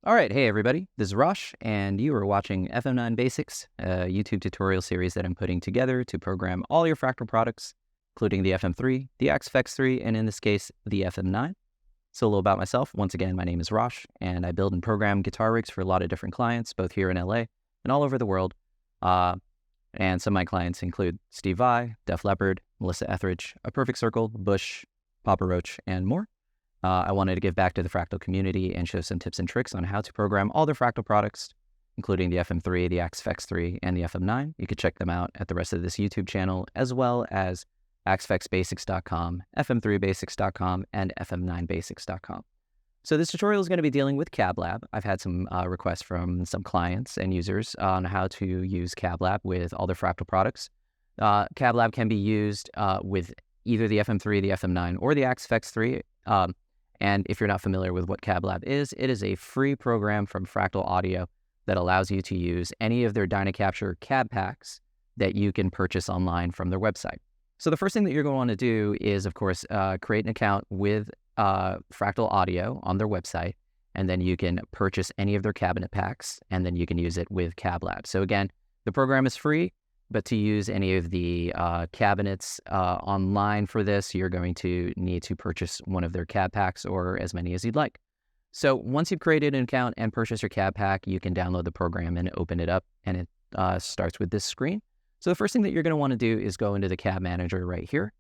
All right, hey everybody, this is Rosh, and you are watching FM9 Basics, a YouTube tutorial series that I'm putting together to program all your Fractal products, including the FM3, the XFX3, and in this case, the FM9. So a little about myself. Once again, my name is Rosh, and I build and program guitar rigs for a lot of different clients, both here in LA and all over the world. And some of my clients include Steve Vai, Leppard, Melissa Etheridge, A Perfect Circle, Bush, Papa Roach, and more. I wanted to give back to the Fractal community and show some tips and tricks on how to program all their Fractal products, including the FM3, the XFX3, and the FM9. You can check them out at the rest of this YouTube channel, as well as XFXBasics.com, FM3Basics.com, and FM9Basics.com. So this tutorial is going to be dealing with CabLab. I've had some requests from some clients and users on how to use CabLab with all their Fractal products. CabLab can be used with either the FM3, the FM9, or the XFX3. And if you're not familiar with what CabLab is, it is a free program from Fractal Audio that allows you to use any of their DynaCapture cab packs that you can purchase online from their website. So the first thing that you're going to want to do is, of course, create an account with Fractal Audio on their website, and then you can purchase any of their cabinet packs, and then you can use it with CabLab. So again, the program is free, but to use any of the cabinets online for this, you're going to need to purchase one of their cab packs or as many as you'd like. So once you've created an account and purchased your cab pack, you can download the program and open it up, and it starts with this screen. So the first thing that you're going to want to do is go into the cab manager right here.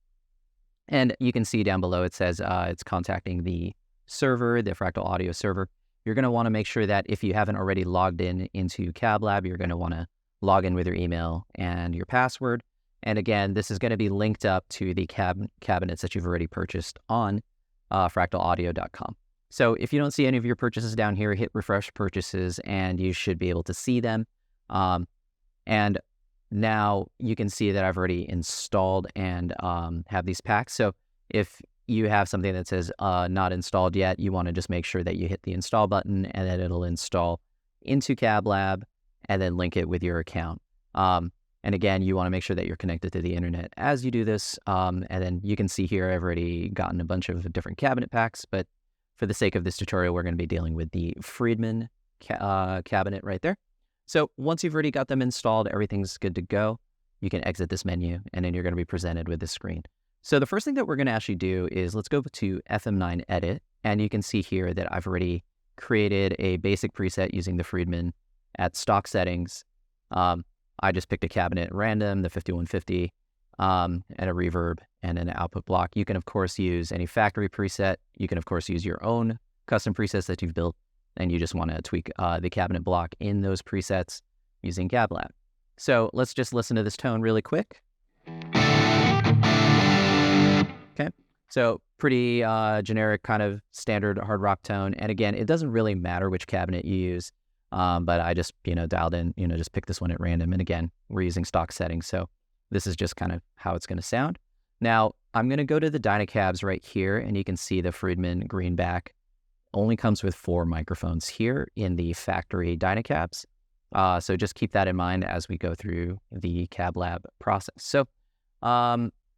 And you can see down below it says it's contacting the server, the Fractal Audio server. You're going to want to make sure that if you haven't already logged into CabLab, you're going to want to log in with your email and your password. And again, this is going to be linked up to the cabinets that you've already purchased on fractalaudio.com. So if you don't see any of your purchases down here, hit refresh purchases and you should be able to see them. And now you can see that I've already installed and have these packs. So if you have something that says not installed yet, you want to just make sure that you hit the install button and then it'll install into CabLab and then link it with your account. And again, you want to make sure that you're connected to the internet as you do this. And then you can see here, I've already gotten a bunch of different cabinet packs, but for the sake of this tutorial, we're going to be dealing with the Friedman cabinet right there. So once you've already got them installed, everything's good to go. You can exit this menu and then you're going to be presented with this screen. So the first thing that we're going to actually do is let's go to FM9 Edit. And you can see here that I've already created a basic preset using the Friedman at stock settings. I just picked a cabinet at random, the 5150, and a reverb and an output block. You can, of course, use any factory preset. You can, of course, use your own custom presets that you've built, and you just want to tweak the cabinet block in those presets using CabLab. So let's just listen to this tone really quick. Okay, so pretty generic kind of standard hard rock tone. And again, it doesn't really matter which cabinet you use. But I just, dialed in, just picked this one at random. And again, we're using stock settings. So this is just kind of how it's going to sound. Now, I'm going to go to the Dynacabs right here, and you can see the Friedman Greenback only comes with 4 microphones here in the factory Dynacabs. So just keep that in mind as we go through the CabLab process. So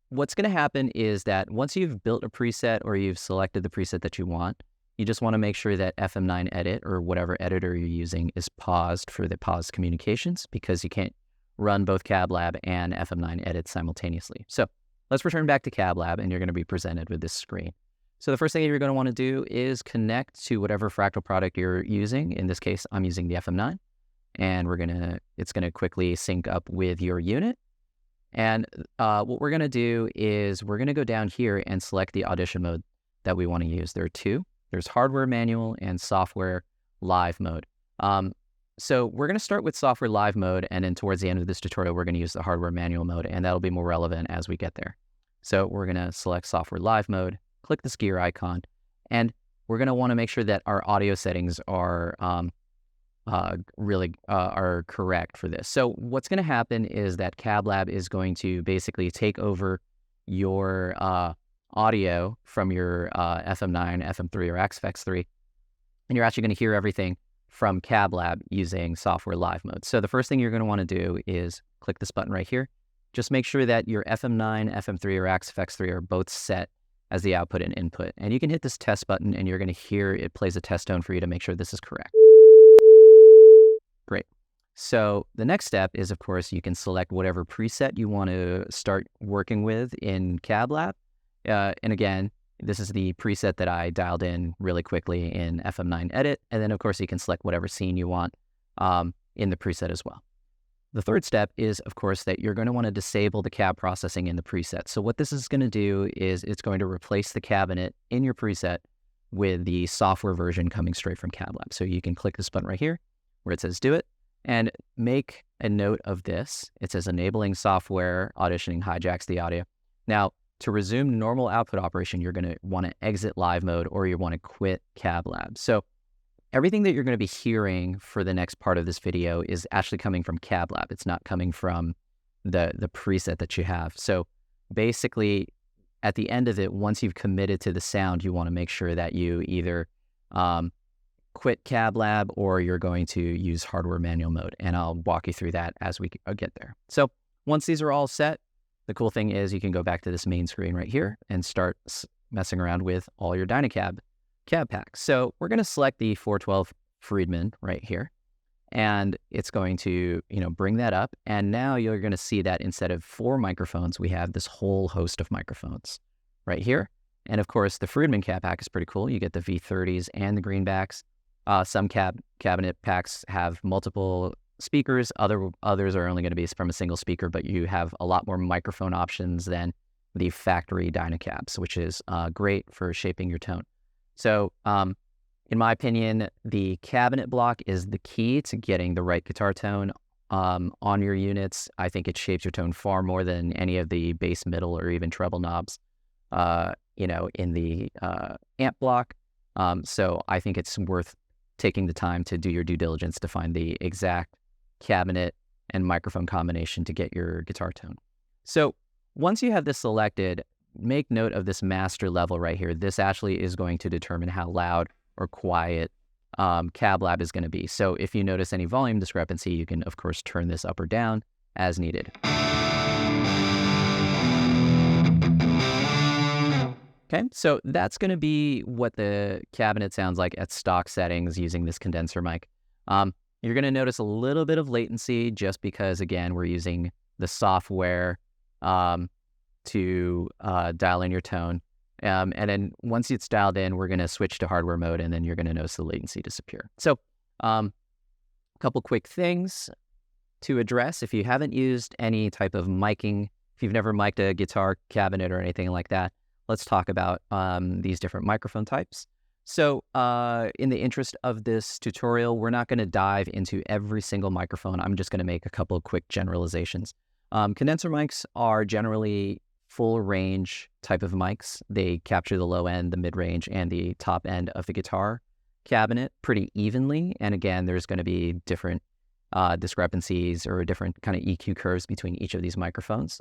what's going to happen is that once you've built a preset or you've selected the preset that you want, you just want to make sure that FM9 Edit or whatever editor you're using is paused for the paused communications, because you can't run both CabLab and FM9 Edit simultaneously. So let's return back to CabLab and you're going to be presented with this screen. So the first thing you're going to want to do is connect to whatever Fractal product you're using. In this case, I'm using the FM9, and it's going to quickly sync up with your unit. And what we're going to do is we're going to go down here and select the audition mode that we want to use. There are 2. There's hardware manual and software live mode. So we're going to start with software live mode, and then towards the end of this tutorial, we're going to use the hardware manual mode, and that'll be more relevant as we get there. So we're going to select software live mode, click this gear icon, and we're going to want to make sure that our audio settings are really are correct for this. So what's going to happen is that CabLab is going to basically take over your audio from your FM9, FM3, or XFX3, and you're actually going to hear everything from CabLab using software live mode. So the first thing you're going to want to do is click this button right here. Just make sure that your FM9, FM3, or XFX3 are both set as the output and input. And you can hit this test button and you're going to hear it plays a test tone for you to make sure this is correct. Great. So the next step is, of course, you can select whatever preset you want to start working with in CabLab. And again, this is the preset that I dialed in really quickly in FM9 Edit. And then, of course, you can select whatever scene you want in the preset as well. The third step is, of course, that you're going to want to disable the cab processing in the preset. So what this is going to do is it's going to replace the cabinet in your preset with the software version coming straight from CabLab. So you can click this button right here where it says do it and make a note of this. It says enabling software auditioning hijacks the audio. Now, to resume normal output operation, you're going to want to exit live mode or you want to quit CabLab. So everything that you're going to be hearing for the next part of this video is actually coming from CabLab. It's not coming from the preset that you have. So basically, at the end of it, once you've committed to the sound, you want to make sure that you either quit CabLab or you're going to use hardware manual mode. And I'll walk you through that as we get there. So once these are all set, the cool thing is you can go back to this main screen right here and start messing around with all your Dynacab cab packs. So we're going to select the 412 Friedman right here, and it's going to, bring that up. And now you're going to see that instead of 4 microphones, we have this whole host of microphones right here. And of course, the Friedman cab pack is pretty cool. You get the V30s and the greenbacks. Some cabinet packs have multiple speakers. Others are only going to be from a single speaker, but you have a lot more microphone options than the factory Dynacabs, which is great for shaping your tone. So in my opinion, the cabinet block is the key to getting the right guitar tone on your units. I think it shapes your tone far more than any of the bass, middle, or even treble knobs, in the amp block. So I think it's worth taking the time to do your due diligence to find the exact cabinet and microphone combination to get your guitar tone. So once you have this selected, make note of this master level right here. This actually is going to determine how loud or quiet CabLab is going to be. So if you notice any volume discrepancy, you can, of course, turn this up or down as needed. Okay, so that's going to be what the cabinet sounds like at stock settings using this condenser mic. You're going to notice a little bit of latency just because, again, we're using the software to dial in your tone. And then once it's dialed in, we're going to switch to hardware mode, and then you're going to notice the latency disappear. So a couple quick things to address. If you haven't used any type of miking, if you've never mic'd a guitar cabinet or anything like that, let's talk about these different microphone types. So in the interest of this tutorial, we're not going to dive into every single microphone. I'm just going to make a couple of quick generalizations. Condenser mics are generally full range type of mics. They capture the low end, the mid range, and the top end of the guitar cabinet pretty evenly. And again, there's going to be different discrepancies or different kind of EQ curves between each of these microphones.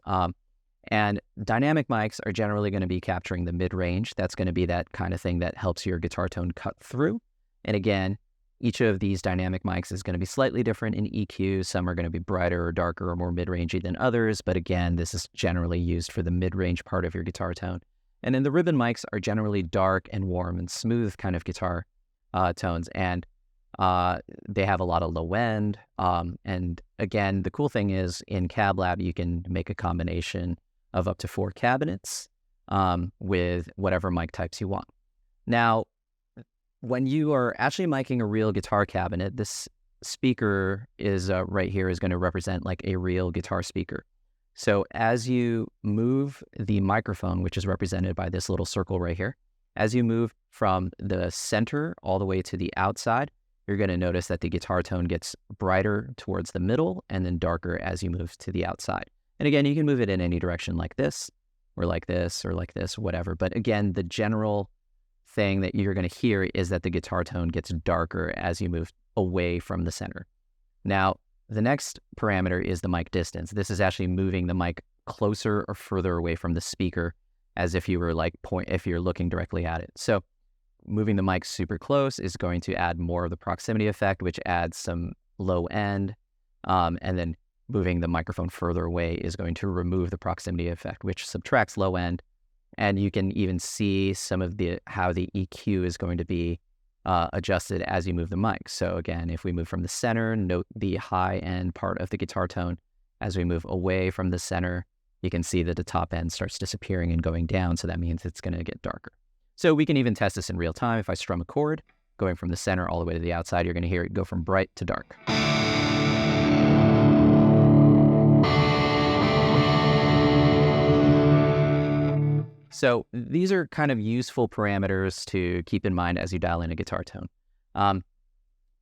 And dynamic mics are generally going to be capturing the mid-range. That's going to be that kind of thing that helps your guitar tone cut through. And again, each of these dynamic mics is going to be slightly different in EQ. Some are going to be brighter or darker or more mid-rangey than others. But again, this is generally used for the mid-range part of your guitar tone. And then the ribbon mics are generally dark and warm and smooth kind of guitar tones. And they have a lot of low end. And again, the cool thing is in CabLab, you can make a combination of up to 4 cabinets with whatever mic types you want. Now, when you are actually miking a real guitar cabinet, this speaker is right here is going to represent like a real guitar speaker. So as you move the microphone, which is represented by this little circle right here, as you move from the center all the way to the outside, you're going to notice that the guitar tone gets brighter towards the middle and then darker as you move to the outside. And again, you can move it in any direction like this, or like this, or like this, whatever. But again, the general thing that you're going to hear is that the guitar tone gets darker as you move away from the center. Now, the next parameter is the mic distance. This is actually moving the mic closer or further away from the speaker as if you were like if you're looking directly at it. So moving the mic super close is going to add more of the proximity effect, which adds some low end. And then moving the microphone further away is going to remove the proximity effect, which subtracts low end. And you can even see some of how the EQ is going to be adjusted as you move the mic. So again, if we move from the center, note the high end part of the guitar tone. As we move away from the center, you can see that the top end starts disappearing and going down, so that means it's going to get darker. So we can even test this in real time. If I strum a chord, going from the center all the way to the outside, you're going to hear it go from bright to dark. So these are kind of useful parameters to keep in mind as you dial in a guitar tone.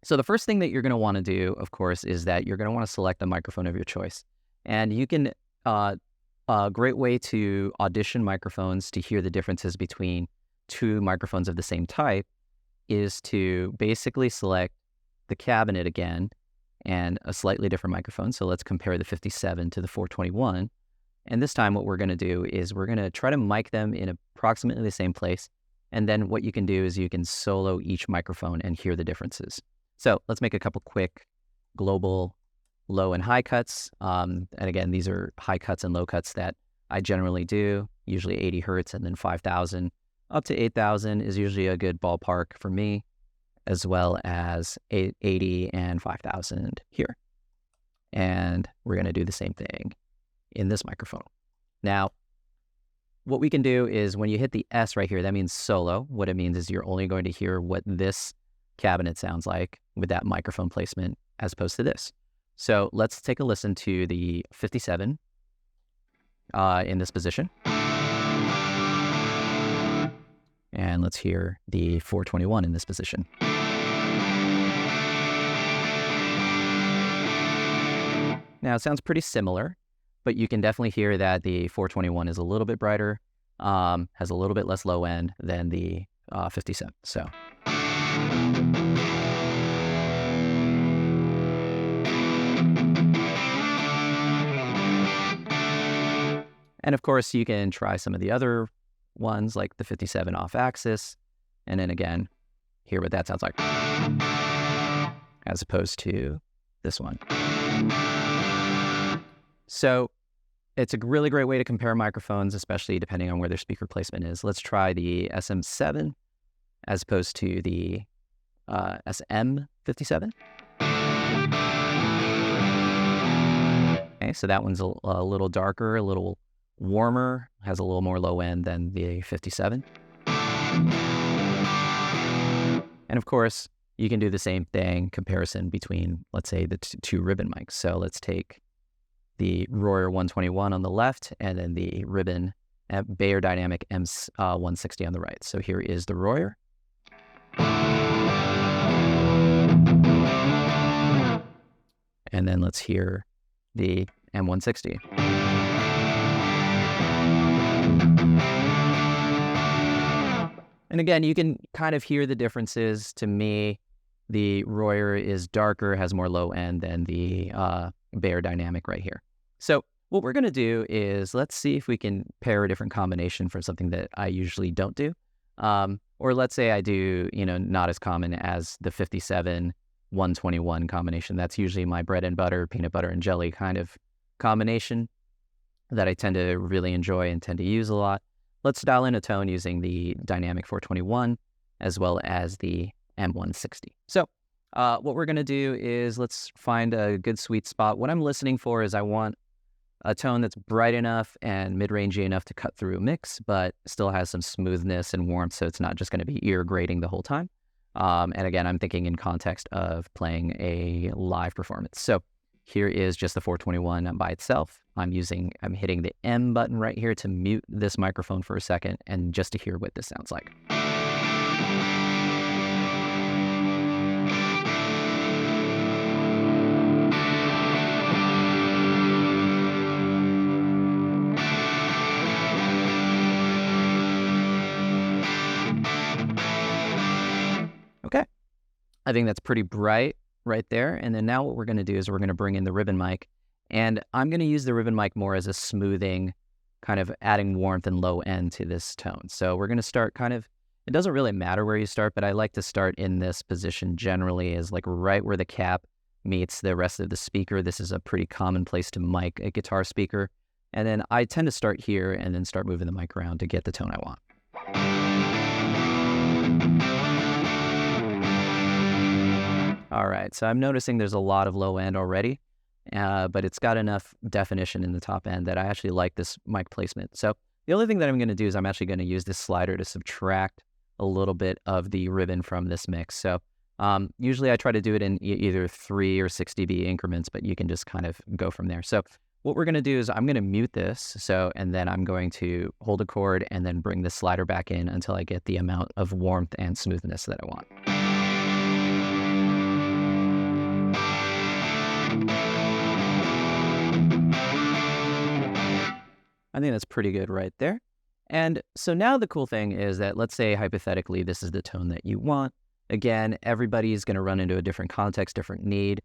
So the first thing that you're going to want to do, of course, is that you're going to want to select the microphone of your choice. And you can, a great way to audition microphones to hear the differences between two microphones of the same type is to basically select the cabinet again and a slightly different microphone. So let's compare the 57 to the 421. And this time what we're going to do is we're going to try to mic them in approximately the same place. And then what you can do is you can solo each microphone and hear the differences. So let's make a couple quick global low and high cuts. And again, these are high cuts and low cuts that I generally do, usually 80 hertz and then 5,000. Up to 8,000 is usually a good ballpark for me, as well as 80 and 5,000 here. And we're going to do the same thing in this microphone. Now, what we can do is when you hit the S right here, that means solo. What it means is you're only going to hear what this cabinet sounds like with that microphone placement as opposed to this. So let's take a listen to the 57 in this position. And let's hear the 421 in this position. Now it sounds pretty similar, but you can definitely hear that the 421 is a little bit brighter, has a little bit less low end than the 57. So. And of course, you can try some of the other ones like the 57 off axis, and then again, hear what that sounds like, as opposed to this one. So it's a really great way to compare microphones, especially depending on where their speaker placement is. Let's try the SM7 as opposed to the SM57. Okay, so that one's a little darker, a little warmer, has a little more low end than the 57. And of course, you can do the same thing, comparison between, let's say, the two ribbon mics. So let's take the Royer 121 on the left and then the ribbon Beyer Dynamic M160 on the right. So here is the Royer. And then let's hear the M160. And again, you can kind of hear the differences. To me, the Royer is darker, has more low end than the Beyer Dynamic right here. So what we're going to do is let's see if we can pair a different combination for something that I usually don't do. Or let's say I do, not as common as the 57 121 combination. That's usually my bread and butter, peanut butter and jelly kind of combination that I tend to really enjoy and tend to use a lot. Let's dial in a tone using the Dynamic 421 as well as the M160. So what we're going to do is let's find a good sweet spot. What I'm listening for is I want a tone that's bright enough and mid-rangey enough to cut through a mix, but still has some smoothness and warmth, so it's not just going to be ear grating the whole time. And again, I'm thinking in context of playing a live performance. So here is just the 421 by itself. I'm hitting the M button right here to mute this microphone for a second and just to hear what this sounds like. Okay, I think that's pretty bright right there. And then now what we're going to do is we're going to bring in the ribbon mic, and I'm going to use the ribbon mic more as a smoothing, kind of adding warmth and low end to this tone. So we're going to start it doesn't really matter where you start, but I like to start in this position generally as like right where the cap meets the rest of the speaker. This is a pretty common place to mic a guitar speaker. And then I tend to start here and then start moving the mic around to get the tone I want. All right, so I'm noticing there's a lot of low end already, but it's got enough definition in the top end that I actually like this mic placement. So the only thing that I'm going to do is I'm actually going to use this slider to subtract a little bit of the ribbon from this mix. So usually I try to do it in either 3 or 6 dB increments, but you can just kind of go from there. So what we're going to do is I'm going to mute this. And then I'm going to hold a chord and then bring the slider back in until I get the amount of warmth and smoothness that I want. I think that's pretty good right there. And so now the cool thing is that, let's say hypothetically this is the tone that you want. Again, everybody's going to run into a different context, different need.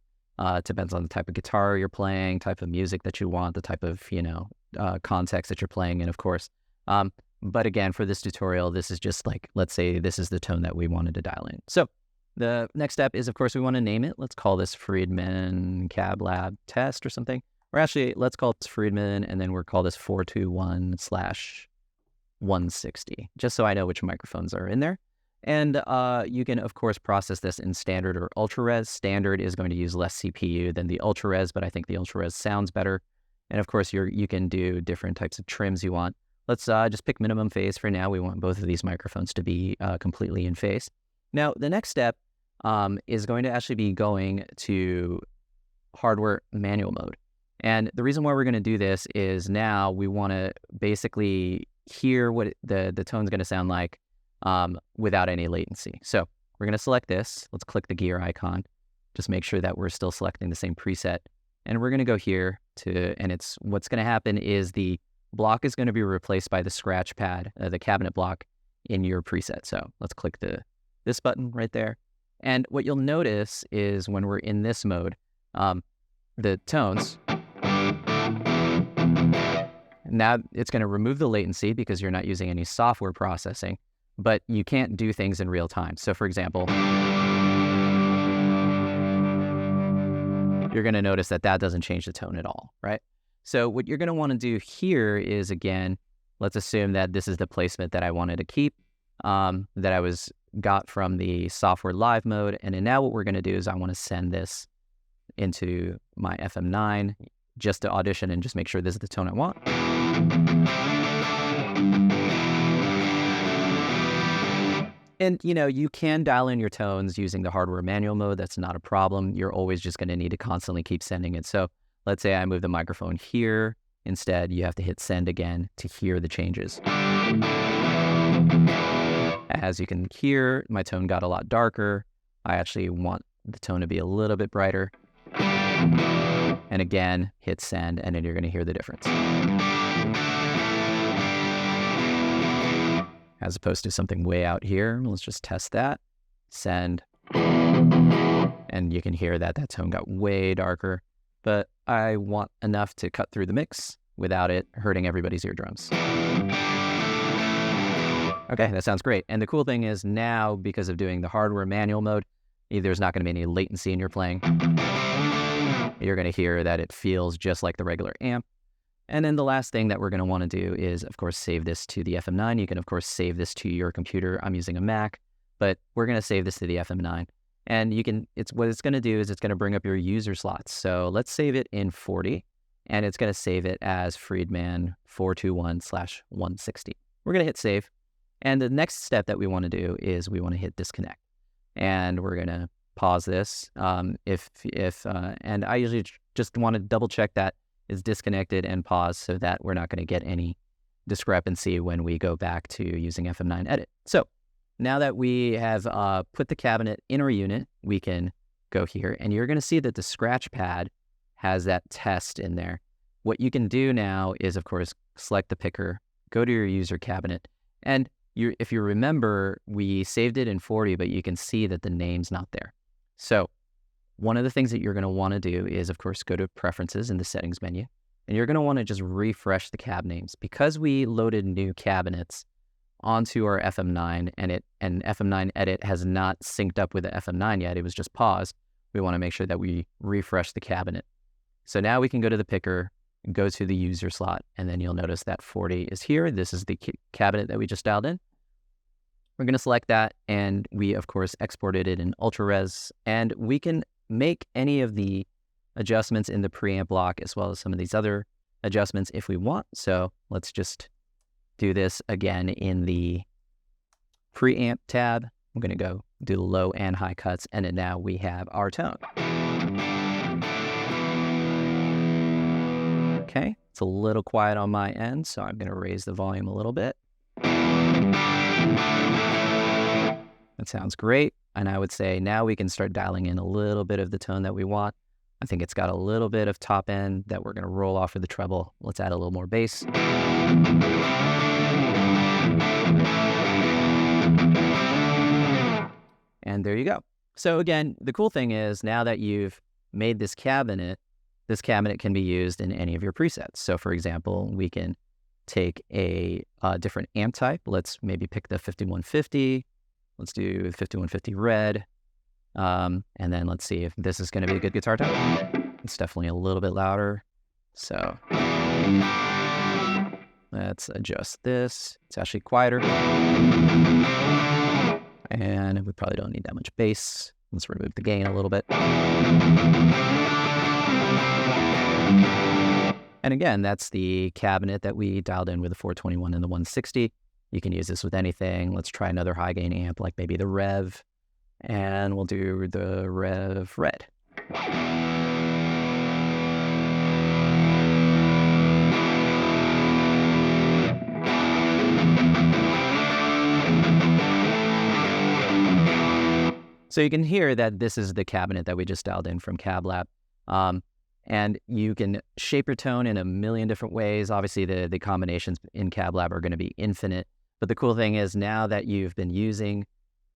Depends on the type of guitar you're playing, type of music that you want, the type of, context that you're playing in, of course. But again, for this tutorial, this is just like, let's say this is the tone that we wanted to dial in. So the next step is, of course, we want to name it. Let's call this Friedman Cab Lab Test or something. Or actually, let's call this Friedman, and then we'll call this 421/160, just so I know which microphones are in there. And you can, of course, process this in standard or ultra res. Standard is going to use less CPU than the ultra res, but I think the ultra res sounds better. And of course, you can do different types of trims you want. Let's just pick minimum phase for now. We want both of these microphones to be completely in phase. Now, the next step is going to actually be going to hardware manual mode. And the reason why we're going to do this is now we want to basically hear what the tone's going to sound like without any latency. So we're going to select this. Let's click the gear icon. Just make sure that we're still selecting the same preset. And we're going to go here and what's going to happen is the block is going to be replaced by the scratch pad, the cabinet block in your preset. So let's click this button right there. And what you'll notice is when we're in this mode, the tones, now it's going to remove the latency because you're not using any software processing, but you can't do things in real time. So for example, you're going to notice that doesn't change the tone at all, right? So what you're going to want to do here is, again, let's assume that this is the placement that I wanted to keep, that I got from the software live mode. And then now what we're going to do is I want to send this into my FM9 just to audition and just make sure this is the tone I want. And, you can dial in your tones using the hardware manual mode. That's not a problem. You're always just going to need to constantly keep sending it. So let's say I move the microphone here. Instead, you have to hit send again to hear the changes. As you can hear, my tone got a lot darker. I actually want the tone to be a little bit brighter. And again, hit send, and then you're going to hear the difference. As opposed to something way out here. Let's just test that. Send. And you can hear that tone got way darker. But I want enough to cut through the mix without it hurting everybody's eardrums. Okay, that sounds great. And the cool thing is now, because of doing the hardware manual mode, there's not going to be any latency in your playing. You're going to hear that it feels just like the regular amp. And then the last thing that we're going to want to do is, of course, save this to the FM9. You can, of course, save this to your computer. I'm using a Mac, but we're going to save this to the FM9. And what it's going to do is it's going to bring up your user slots. So let's save it in 40, and it's going to save it as Friedman 421/160. We're going to hit save. And the next step that we want to do is we want to hit disconnect. And we're going to pause this. And I usually just want to double check that it's disconnected and pause so that we're not going to get any discrepancy when we go back to using FM9 Edit. So now that we have put the cabinet in our unit, we can go here, and you're going to see that the scratch pad has that test in there. What you can do now is, of course, select the picker, go to your user cabinet, and if you remember, we saved it in 40, but you can see that the name's not there. So one of the things that you're going to want to do is, of course, go to Preferences in the Settings menu, and you're going to want to just refresh the cab names. Because we loaded new cabinets onto our FM9 and FM9 Edit has not synced up with the FM9 yet, it was just paused, we want to make sure that we refresh the cabinet. So now we can go to the picker, go to the user slot, and then you'll notice that 40 is here. This is the cabinet that we just dialed in. We're going to select that, and we, of course, exported it in ultra res, and we can make any of the adjustments in the preamp block as well as some of these other adjustments if we want. So let's just do this again in the preamp tab. I'm going to go do the low and high cuts, and then now we have our tone. Okay, it's a little quiet on my end, so I'm going to raise the volume a little bit. That sounds great. And I would say now we can start dialing in a little bit of the tone that we want. I think it's got a little bit of top end that we're going to roll off with the treble. Let's add a little more bass. And there you go. So again, the cool thing is now that you've made this cabinet can be used in any of your presets. So for example, we can take a different amp type. Let's maybe pick the 5150. Let's do 5150 red. And then let's see if this is going to be a good guitar tone. It's definitely a little bit louder. So let's adjust this. It's actually quieter. And we probably don't need that much bass. Let's remove the gain a little bit. And again, that's the cabinet that we dialed in with the 421 and the 160. You can use this with anything. Let's try another high gain amp, like maybe the Rev. And we'll do the Rev Red. So you can hear that this is the cabinet that we just dialed in from CabLab. And you can shape your tone in a million different ways. Obviously, the combinations in CabLab are going to be infinite. But the cool thing is now that you've been using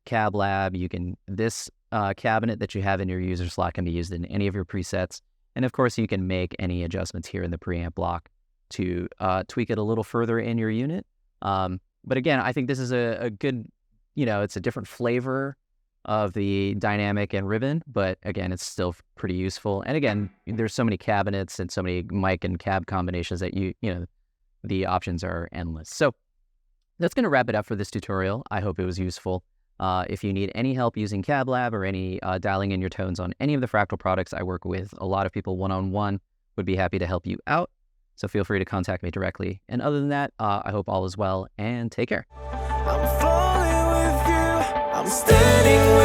CabLab, this cabinet that you have in your user slot can be used in any of your presets. And of course, you can make any adjustments here in the preamp block to tweak it a little further in your unit. But again, I think this is a good, it's a different flavor of the dynamic and ribbon, but again, it's still pretty useful. And again, there's so many cabinets and so many mic and cab combinations that the options are endless. So that's going to wrap it up for this tutorial. I hope it was useful. If you need any help using CabLab or any dialing in your tones on any of the Fractal products, I work with a lot of people one-on-one, would be happy to help you out. So feel free to contact me directly. And other than that, I hope all is well and take care. I'm falling with you. I'm standing